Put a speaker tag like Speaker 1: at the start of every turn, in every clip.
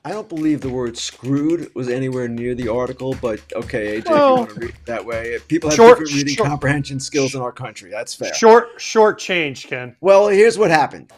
Speaker 1: I don't believe the word screwed was anywhere near the article, but okay, AJ, if you
Speaker 2: Well,
Speaker 1: want to read it that way. People have
Speaker 2: short,
Speaker 1: different reading
Speaker 2: short,
Speaker 1: comprehension skills in our country. That's fair.
Speaker 2: short change, Ken.
Speaker 1: Well, here's what happened.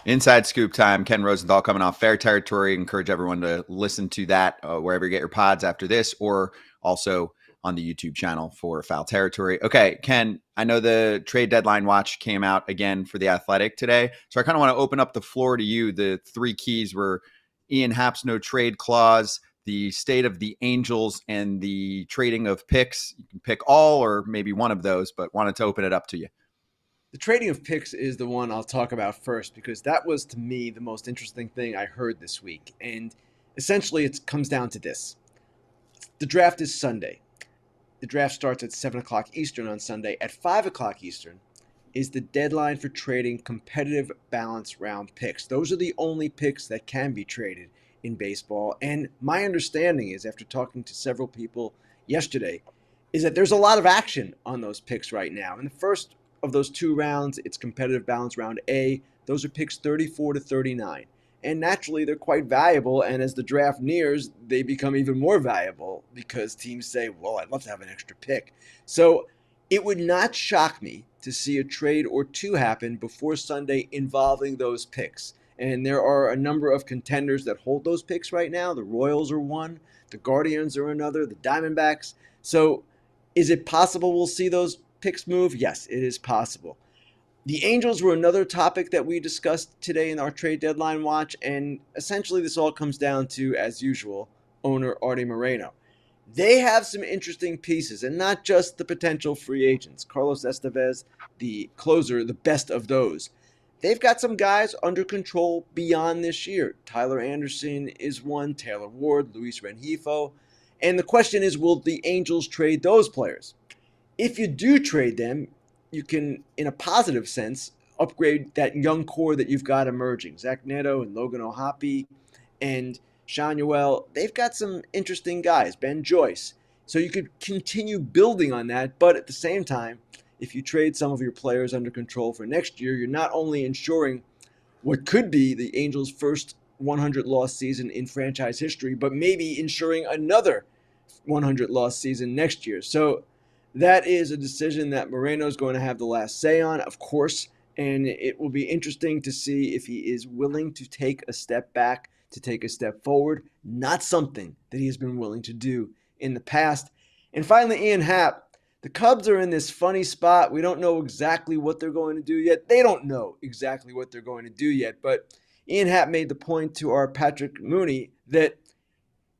Speaker 3: Inside Scoop time. Ken Rosenthal coming off Fair Territory. Encourage everyone to listen to that wherever you get your pods after this, or also on the YouTube channel for Foul Territory. Okay, Ken, I know the trade deadline watch came out again for The Athletic today, so I kind of want to open up the floor to you. The three keys were Ian Happ's no trade clause, the state of the Angels, and the trading of picks. You can pick all or maybe one of those, but wanted to open it up to you.
Speaker 1: The trading of picks is the one I'll talk about first because that was, to me, the most interesting thing I heard this week. And essentially, it comes down to this. The draft is Sunday. The draft starts at 7 o'clock Eastern on Sunday. At 5 o'clock Eastern is the deadline for trading competitive balance round picks. Those are the only picks that can be traded in baseball. And my understanding is, after talking to several people yesterday, is that there's a lot of action on those picks right now. In the first of those two rounds, it's competitive balance round A. Those are picks 34 to 39. And naturally, they're quite valuable. And as the draft nears, they become even more valuable because teams say, well, I'd love to have an extra pick. So it would not shock me to see a trade or two happen before Sunday involving those picks. And there are a number of contenders that hold those picks right now. The Royals are one. The Guardians are another. The Diamondbacks. So is it possible we'll see those picks move? Yes, it is possible. The Angels were another topic that we discussed today in our trade deadline watch, and essentially this all comes down to, as usual, owner Artie Moreno. They have some interesting pieces, and not just the potential free agents. Carlos Estevez, the closer, the best of those. They've got some guys under control beyond this year. Tyler Anderson is one, Taylor Ward, Luis Rengifo. And the question is, will the Angels trade those players? If you do trade them, you can, in a positive sense, upgrade that young core that you've got emerging. Zach Neto and Logan O'Hoppe and Sean Yuel, they've got some interesting guys. Ben Joyce. So you could continue building on that, but at the same time, if you trade some of your players under control for next year, you're not only ensuring what could be the Angels' first 100-loss season in franchise history, but maybe ensuring another 100-loss season next year. So that is a decision that Moreno is going to have the last say on, of course, and it will be interesting to see if he is willing to take a step back, to take a step forward, not something that he has been willing to do in the past. And finally, Ian Happ. The Cubs are in this funny spot. We don't know exactly what they're going to do yet. They don't know exactly what they're going to do yet, but Ian Happ made the point to our Patrick Mooney that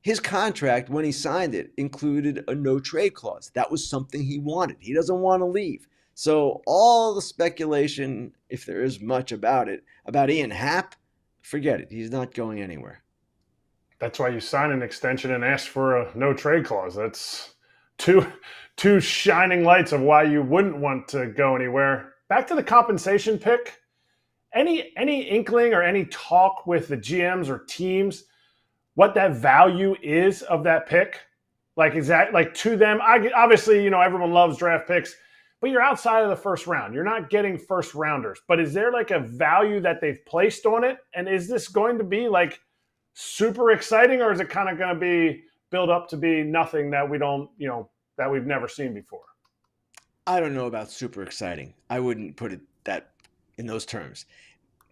Speaker 1: his contract, when he signed it, included a no-trade clause. That was something he wanted. He doesn't want to leave. So all the speculation, if there is much about it, about Ian Happ, forget it. He's not going anywhere.
Speaker 2: That's why you sign an extension and ask for a no-trade clause. That's two shining lights of why you wouldn't want to go anywhere. Back to the compensation pick. Any inkling or any talk with the GMs or teams what that value is of that pick? Like to them, obviously, everyone loves draft picks, but you're outside of the first round. You're not getting first rounders. But is there like a value that they've placed on it? And is this going to be like super exciting, or is it kind of going to be built up to be nothing that we don't, that we've never seen before?
Speaker 1: I don't know about super exciting. I wouldn't put it that in those terms.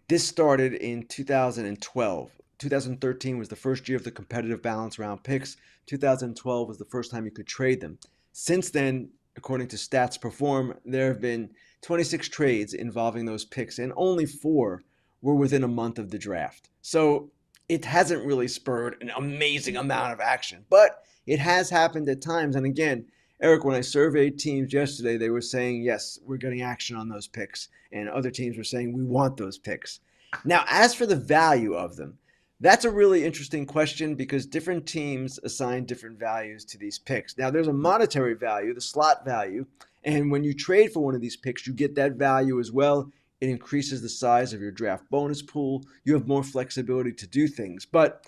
Speaker 1: This started in 2012. 2013 was the first year of the competitive balance round picks. 2012 was the first time you could trade them. Since then, according to Stats Perform, there have been 26 trades involving those picks, and only 4 were within a month of the draft. So it hasn't really spurred an amazing amount of action, but it has happened at times. And again, Eric, when I surveyed teams yesterday, they were saying, yes, we're getting action on those picks. And other teams were saying, we want those picks. Now, as for the value of them, that's a really interesting question because different teams assign different values to these picks. Now, there's a monetary value, the slot value, and when you trade for one of these picks, you get that value as well. It increases the size of your draft bonus pool. You have more flexibility to do things. But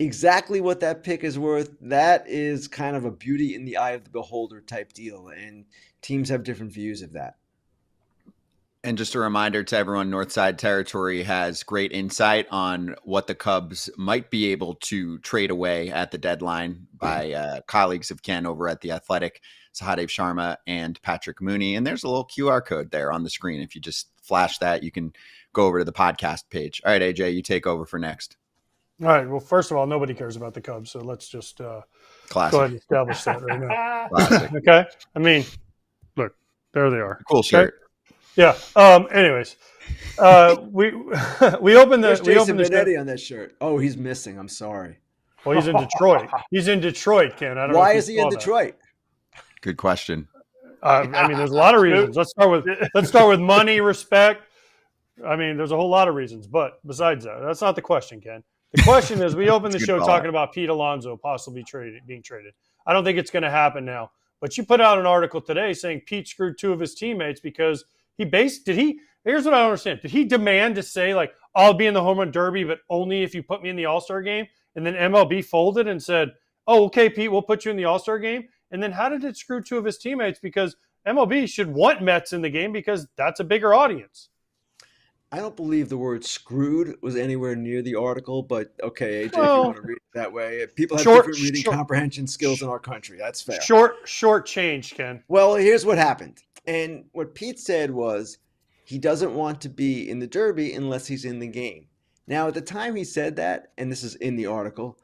Speaker 1: exactly what that pick is worth, that is kind of a beauty in the eye of the beholder type deal, and teams have different views of that.
Speaker 3: And just a reminder to everyone, Northside Territory has great insight on what the Cubs might be able to trade away at the deadline by colleagues of Ken over at The Athletic, Sahadev Sharma and Patrick Mooney. And there's a little QR code there on the screen. If you just flash that, you can go over to the podcast page. All right, AJ, you take over for next.
Speaker 4: All right. Well, first of all, nobody cares about the Cubs, so let's just go ahead and establish that right now.
Speaker 3: Classic.
Speaker 4: Okay. I mean, look, there they are.
Speaker 3: Cool shirt.
Speaker 4: Okay? Yeah. Anyways, we opened
Speaker 1: There's
Speaker 4: the
Speaker 1: Jason
Speaker 4: show.
Speaker 1: Benetti on that shirt. Oh, he's missing. I'm sorry.
Speaker 4: Well, he's in Detroit. He's in Detroit, Ken. I don't know
Speaker 1: Why
Speaker 4: if you
Speaker 1: is he in
Speaker 4: saw that.
Speaker 1: Detroit?
Speaker 3: Good question.
Speaker 4: I mean, there's a lot of reasons. Let's start with money, respect. I mean, there's a whole lot of reasons. But besides that, that's not the question, Ken. The question is, we opened the show talking about Pete Alonso possibly being traded. I don't think it's going to happen now. But you put out an article today saying Pete screwed two of his teammates because here's what I don't understand. Did he demand to say, like, I'll be in the home run derby, but only if you put me in the All-Star game? And then MLB folded and said, oh, okay, Pete, we'll put you in the All-Star game. And then how did it screw two of his teammates? Because MLB should want Mets in the game because that's a bigger audience.
Speaker 1: I don't believe the word screwed was anywhere near the article, but okay, AJ, if you
Speaker 4: Well,
Speaker 1: want to read it that way. People have
Speaker 4: short-
Speaker 1: different reading
Speaker 4: short-
Speaker 1: comprehension skills in our country. That's fair.
Speaker 4: Short change, Ken.
Speaker 1: Well, here's what happened. And what Pete said was he doesn't want to be in the Derby unless he's in the game. Now, at the time he said that, and this is in the article,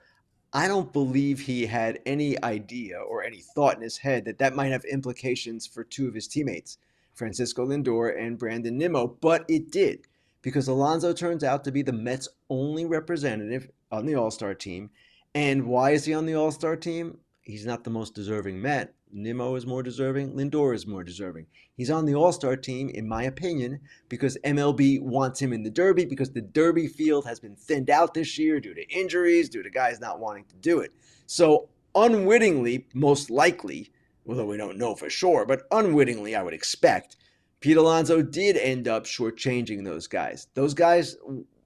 Speaker 1: I don't believe he had any idea or any thought in his head that that might have implications for two of his teammates, Francisco Lindor and Brandon Nimmo, but it did. Because Alonso turns out to be the Mets' only representative on the All-Star team. And why is he on the All-Star team? He's not the most deserving Met. Nimmo is more deserving. Lindor is more deserving. He's on the All-Star team, in my opinion, because MLB wants him in the Derby, because the Derby field has been thinned out this year due to injuries, due to guys not wanting to do it. So unwittingly, most likely, although we don't know for sure, but unwittingly, I would expect, Pete Alonso did end up shortchanging those guys. Those guys,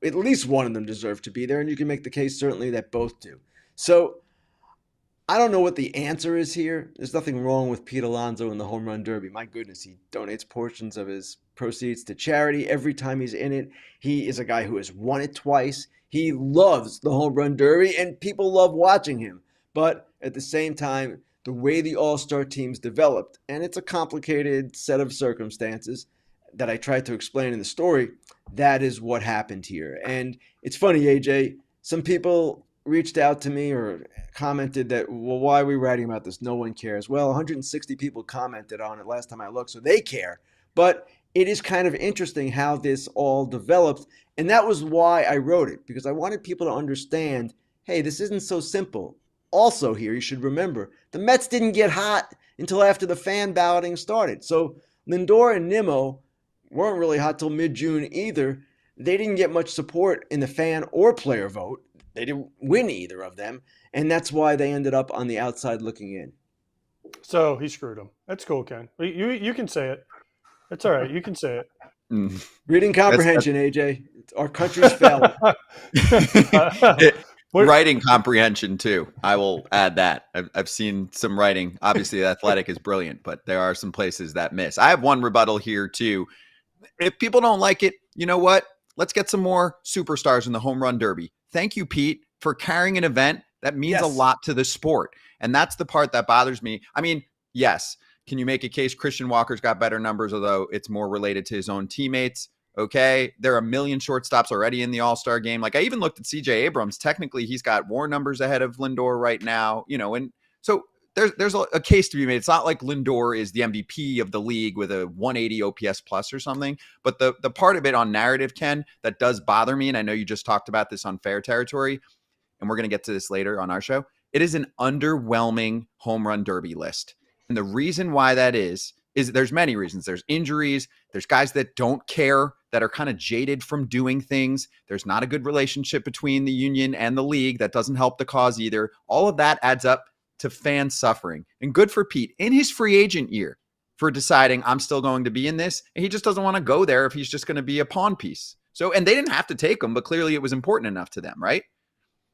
Speaker 1: at least one of them deserved to be there, and you can make the case certainly that both do. So I don't know what the answer is here. There's nothing wrong with Pete Alonso in the Home Run Derby. My goodness, he donates portions of his proceeds to charity every time he's in it. He is a guy who has won it twice. He loves the Home Run Derby, and people love watching him. But at the same time, the way the All-Star teams developed, and it's a complicated set of circumstances that I tried to explain in the story, that is what happened here. And it's funny, AJ, some people reached out to me or commented that, well, why are we writing about this? No one cares. Well, 160 people commented on it last time I looked, so they care. But it is kind of interesting how this all developed, and that was why I wrote it, because I wanted people to understand, hey, this isn't so simple. Also here, you should remember, the Mets didn't get hot until after the fan balloting started. So Lindor and Nimmo weren't really hot till mid-June either. They didn't get much support in the fan or player vote. They didn't win either of them. And that's why they ended up on the outside looking in.
Speaker 4: So he screwed him. That's cool, Ken. You can say it. It's all right. You can say it.
Speaker 1: Reading comprehension, AJ. Our country's failing.
Speaker 3: Writing comprehension too. I will add that. I've seen some writing. Obviously, the Athletic is brilliant, but there are some places that miss. I have one rebuttal here too. If people don't like it, you know what? Let's get some more superstars in the Home Run Derby. Thank you, Pete, for carrying an event that means a lot to the sport. And that's the part that bothers me. I mean, yes, can you make a case Christian Walker's got better numbers, although it's more related to his own teammates? Okay, there are a million shortstops already in the All-Star game. Like, I even looked at CJ Abrams. Technically, he's got more numbers ahead of Lindor right now, you know, and so there's a case to be made. It's not like Lindor is the MVP of the league with a 180 OPS plus or something, but the part of it on narrative, Ken, that does bother me, and I know you just talked about this on Fair Territory, and we're going to get to this later on our show. It is an underwhelming home run derby list. And the reason why that is there's many reasons. There's injuries. There's guys that don't care, that are kind of jaded from doing things. There's not a good relationship between the union and the league. That doesn't help the cause either. All of that adds up to fan suffering. And good for Pete in his free agent year for deciding I'm still going to be in this. And he just doesn't want to go there if he's just going to be a pawn piece. So, and they didn't have to take him, but clearly it was important enough to them, right?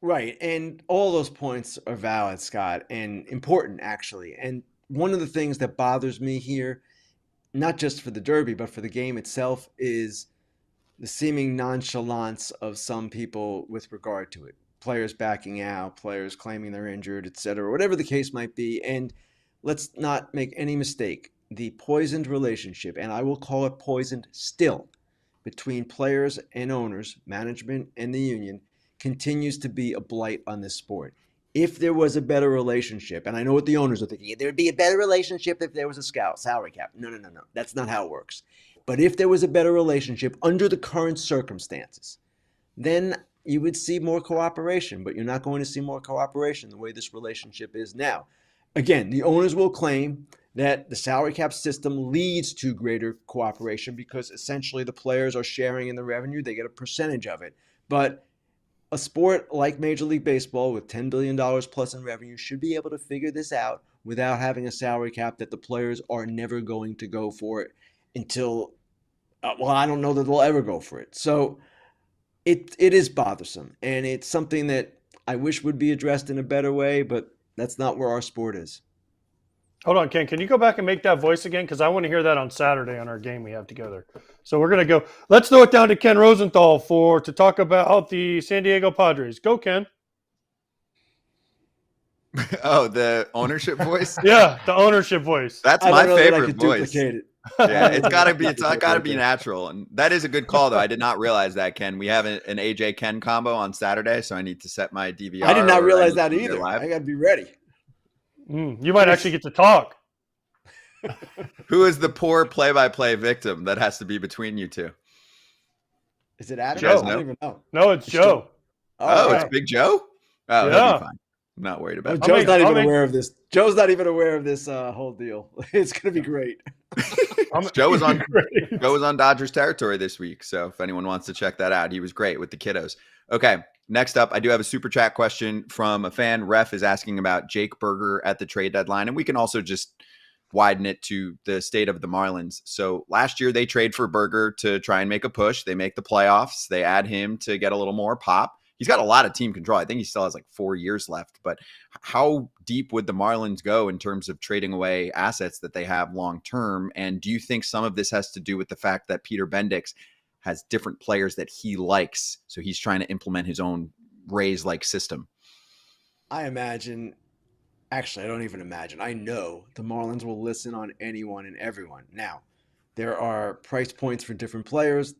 Speaker 1: Right. And all those points are valid, Scott, and important, actually. And one of the things that bothers me here not just for the Derby, but for the game itself, is the seeming nonchalance of some people with regard to it. Players backing out, players claiming they're injured, etc., whatever the case might be. And let's not make any mistake, the poisoned relationship, and I will call it poisoned still, between players and owners, management and the union, continues to be a blight on this sport. If there was a better relationship, and I know what the owners are thinking, there'd be a better relationship if there was a salary cap. No, no, no, no. That's not how it works. But if there was a better relationship under the current circumstances, then you would see more cooperation. But you're not going to see more cooperation the way this relationship is now. Again, the owners will claim that the salary cap system leads to greater cooperation because essentially the players are sharing in the revenue. They get a percentage of it. But a sport like Major League Baseball with $10 billion plus in revenue should be able to figure this out without having a salary cap that the players are never going to go for it until, well, I don't know that they'll ever go for it. So it is bothersome, and it's something that I wish would be addressed in a better way, but that's not where our sport is.
Speaker 4: Hold on, Ken. Can you go back and make that voice again? Because I want to hear that on Saturday on our game we have together. So we're going to go. Let's throw it down to Ken Rosenthal to talk about the San Diego Padres. Go, Ken.
Speaker 3: Oh, the ownership voice?
Speaker 4: Yeah, the ownership voice.
Speaker 3: That's my favorite voice.
Speaker 1: Duplicate it.
Speaker 3: Yeah, it's gotta be natural. And that is a good call, though. I did not realize that, Ken. We have an AJ Ken combo on Saturday, so I need to set my DVR.
Speaker 1: I did not realize that either. I got to be ready.
Speaker 4: You might actually get to talk.
Speaker 3: Who is the poor play-by-play victim that has to be between you two?
Speaker 1: Is it Adam?
Speaker 4: Joe.
Speaker 1: I don't even know.
Speaker 4: No, it's Joe.
Speaker 3: Oh, it's Big Joe? Oh,
Speaker 4: Yeah.
Speaker 3: that'll be fine. I'm not worried about it.
Speaker 1: Joe's not even aware of this. Joe's not even aware of this whole deal. It's going to be great.
Speaker 3: Joe was on Dodgers territory this week, so if anyone wants to check that out, he was great with the kiddos. Okay, next up, I do have a super chat question from a fan. Ref is asking about Jake Berger at the trade deadline, and we can also just widen it to the state of the Marlins. So last year they trade for Berger to try and make a push. They make the playoffs. They add him to get a little more pop. He's got a lot of team control. I think he still has like 4 years left. But how deep would the Marlins go in terms of trading away assets that they have long term? And do you think some of this has to do with the fact that Peter Bendix has different players that he likes, so he's trying to implement his own Rays-like system?
Speaker 1: I imagine, actually, I don't even imagine. I know the Marlins will listen on anyone and everyone. Now, there are price points for different players.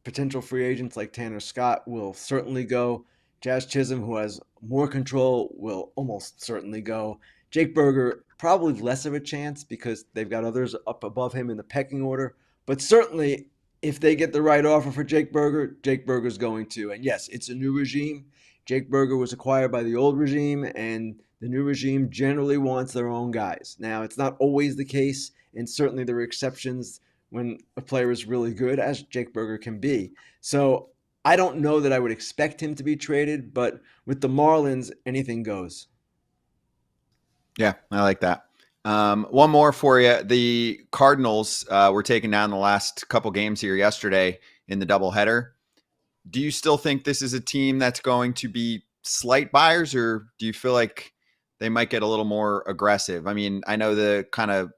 Speaker 1: Potential free agents like Tanner Scott will certainly go. Jazz Chisholm, who has more control, will almost certainly go. Jake Berger, probably less of a chance because they've got others up above him in the pecking order. But certainly, if they get the right offer for Jake Berger's going to. And yes, it's a new regime. Jake Berger was acquired by the old regime, and the new regime generally wants their own guys. Now, it's not always the case, and certainly there are exceptions when a player is really good, as Jake Berger can be. So I don't know that I would expect him to be traded, but with the Marlins, anything goes.
Speaker 3: Yeah, I like that. One more for you. The Cardinals were taken down the last couple games here yesterday in the doubleheader. Do you still think this is a team that's going to be slight buyers, or do you feel like they might get a little more aggressive? I mean, I know the kind of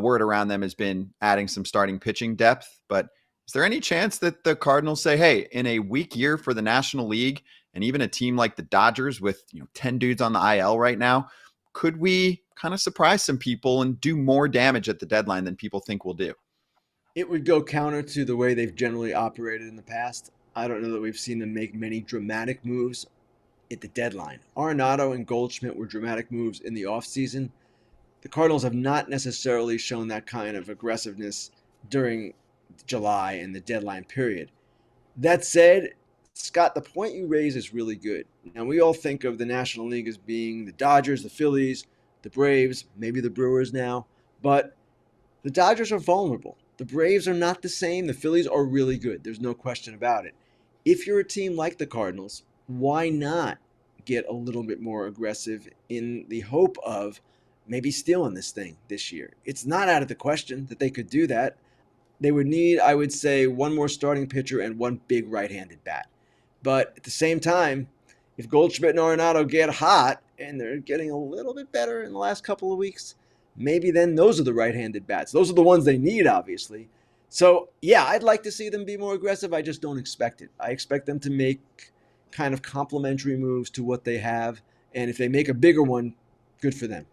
Speaker 3: word around them has been adding some starting pitching depth, but is there any chance that the Cardinals say, hey, in a weak year for the National League and even a team like the Dodgers with 10 dudes on the IL right now, could we kind of surprise some people and do more damage at the deadline than people think we'll do?
Speaker 1: It would go counter to the way they've generally operated in the past. I don't know that we've seen them make many dramatic moves at the deadline. Arenado and Goldschmidt were dramatic moves in the offseason. The Cardinals have not necessarily shown that kind of aggressiveness during July and the deadline period. That said, Scott, the point you raise is really good. Now, we all think of the National League as being the Dodgers, the Phillies, the Braves, maybe the Brewers now, but the Dodgers are vulnerable. The Braves are not the same. The Phillies are really good. There's no question about it. If you're a team like the Cardinals, why not get a little bit more aggressive in the hope of maybe stealing this thing this year? It's not out of the question that they could do that. They would need, I would say, one more starting pitcher and one big right-handed bat. But at the same time, if Goldschmidt and Arenado get hot, and they're getting a little bit better in the last couple of weeks, maybe then those are the right-handed bats. Those are the ones they need, obviously. So, yeah, I'd like to see them be more aggressive. I just don't expect it. I expect them to make kind of complementary moves to what they have. And if they make a bigger one, good for them.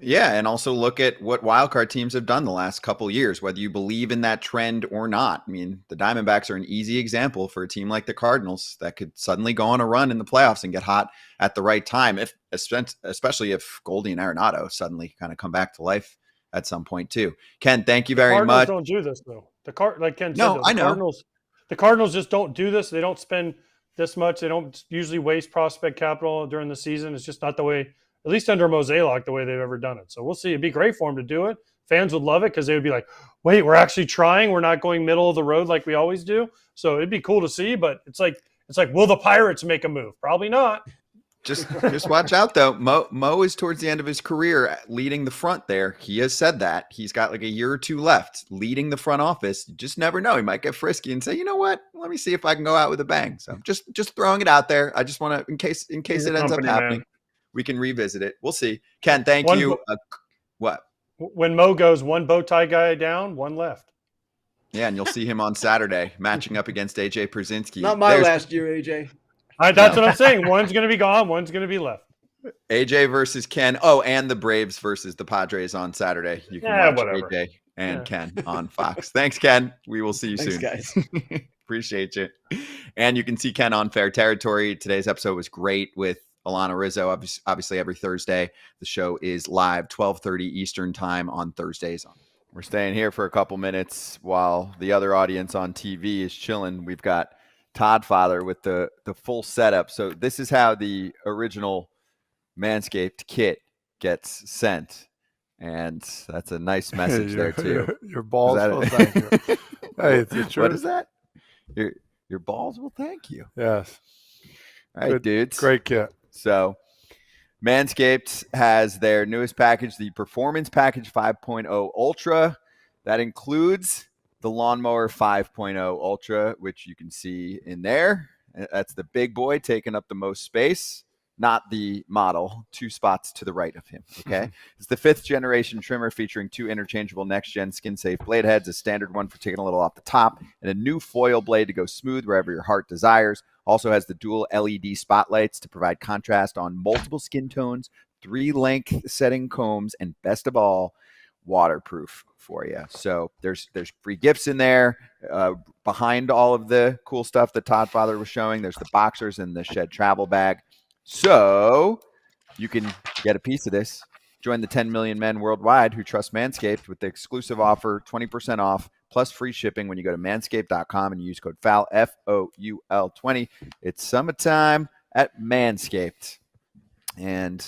Speaker 3: Yeah, and also look at what wildcard teams have done the last couple of years, whether you believe in that trend or not. I mean, the Diamondbacks are an easy example for a team like the Cardinals that could suddenly go on a run in the playoffs and get hot at the right time, especially if Goldie and Arenado suddenly kind of come back to life at some point too. Ken, thank you very much.
Speaker 4: Cardinals don't do this though. Like Ken said,
Speaker 3: No, I know.
Speaker 4: The Cardinals just don't do this. They don't spend this much. They don't usually waste prospect capital during the season. It's just not the way, at least under Mozeliak, the way they've ever done it. So we'll see. It'd be great for them to do it. Fans would love it because they would be like, wait, we're actually trying. We're not going middle of the road like we always do. So it'd be cool to see, but it's like, will the Pirates make a move? Probably not.
Speaker 3: Just watch out though. Mo is towards the end of his career leading the front there. He has said that. He's got like a year or two left leading the front office. You just never know. He might get frisky and say, you know what? Let me see if I can go out with a bang. So just throwing it out there. I just want to, in case it ends up happening, man. We can revisit it. We'll see. Ken, thank you. What?
Speaker 4: When Mo goes one bow tie guy down, one left.
Speaker 3: Yeah, and you'll see him on Saturday matching up against AJ Pierzynski.
Speaker 1: Not my last year, AJ.
Speaker 4: That's what I'm saying. One's going to be gone. One's going to be left.
Speaker 3: AJ versus Ken. Oh, and the Braves versus the Padres on Saturday. You can watch AJ and Ken on Fox. Thanks, Ken. We will see you soon.
Speaker 1: Guys.
Speaker 3: Appreciate you. And you can see Ken on Fair Territory. Today's episode was great with Alana Rizzo. Obviously, every Thursday, the show is live, 12:30 Eastern time on Thursdays. We're staying here for a couple minutes while the other audience on TV is chilling. We've got Todd Father with the full setup. So this is how the original Manscaped kit gets sent. And that's a nice message there too.
Speaker 5: Your balls will thank you. Hey,
Speaker 3: what is that? Your balls will thank you.
Speaker 5: Yes.
Speaker 3: All right, dudes.
Speaker 5: Great kit.
Speaker 3: So Manscaped has their newest package, the Performance Package 5.0 Ultra. That includes the Lawnmower 5.0 Ultra, which you can see in there. That's the big boy taking up the most space, not the model 2 spots to the right of him, okay? It's the 5th generation trimmer featuring 2 interchangeable next-gen skin-safe blade heads, a standard one for taking a little off the top, and a new foil blade to go smooth wherever your heart desires. Also has the dual LED spotlights to provide contrast on multiple skin tones, 3 length setting combs, and best of all, waterproof for you. So there's free gifts in there. Behind all of the cool stuff that Todd Father was showing, there's the boxers and the Shed travel bag. So you can get a piece of this. Join the 10 million men worldwide who trust Manscaped with the exclusive offer, 20% off plus free shipping when you go to manscaped.com and use code FOUL, FOUL20. It's summertime at Manscaped. And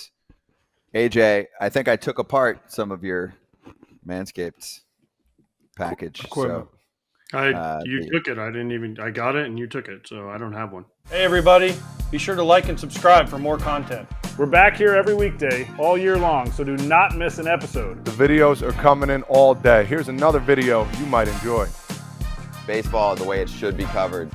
Speaker 3: AJ, I think I took apart some of your Manscaped package.
Speaker 5: Equipment.
Speaker 4: You took it. I got it and you took it. So I don't have one. Hey, everybody. Be sure to like and subscribe for more content.
Speaker 2: We're back here every weekday, all year long, so do not miss an episode.
Speaker 5: The videos are coming in all day. Here's another video you might enjoy.
Speaker 3: Baseball the way it should be covered.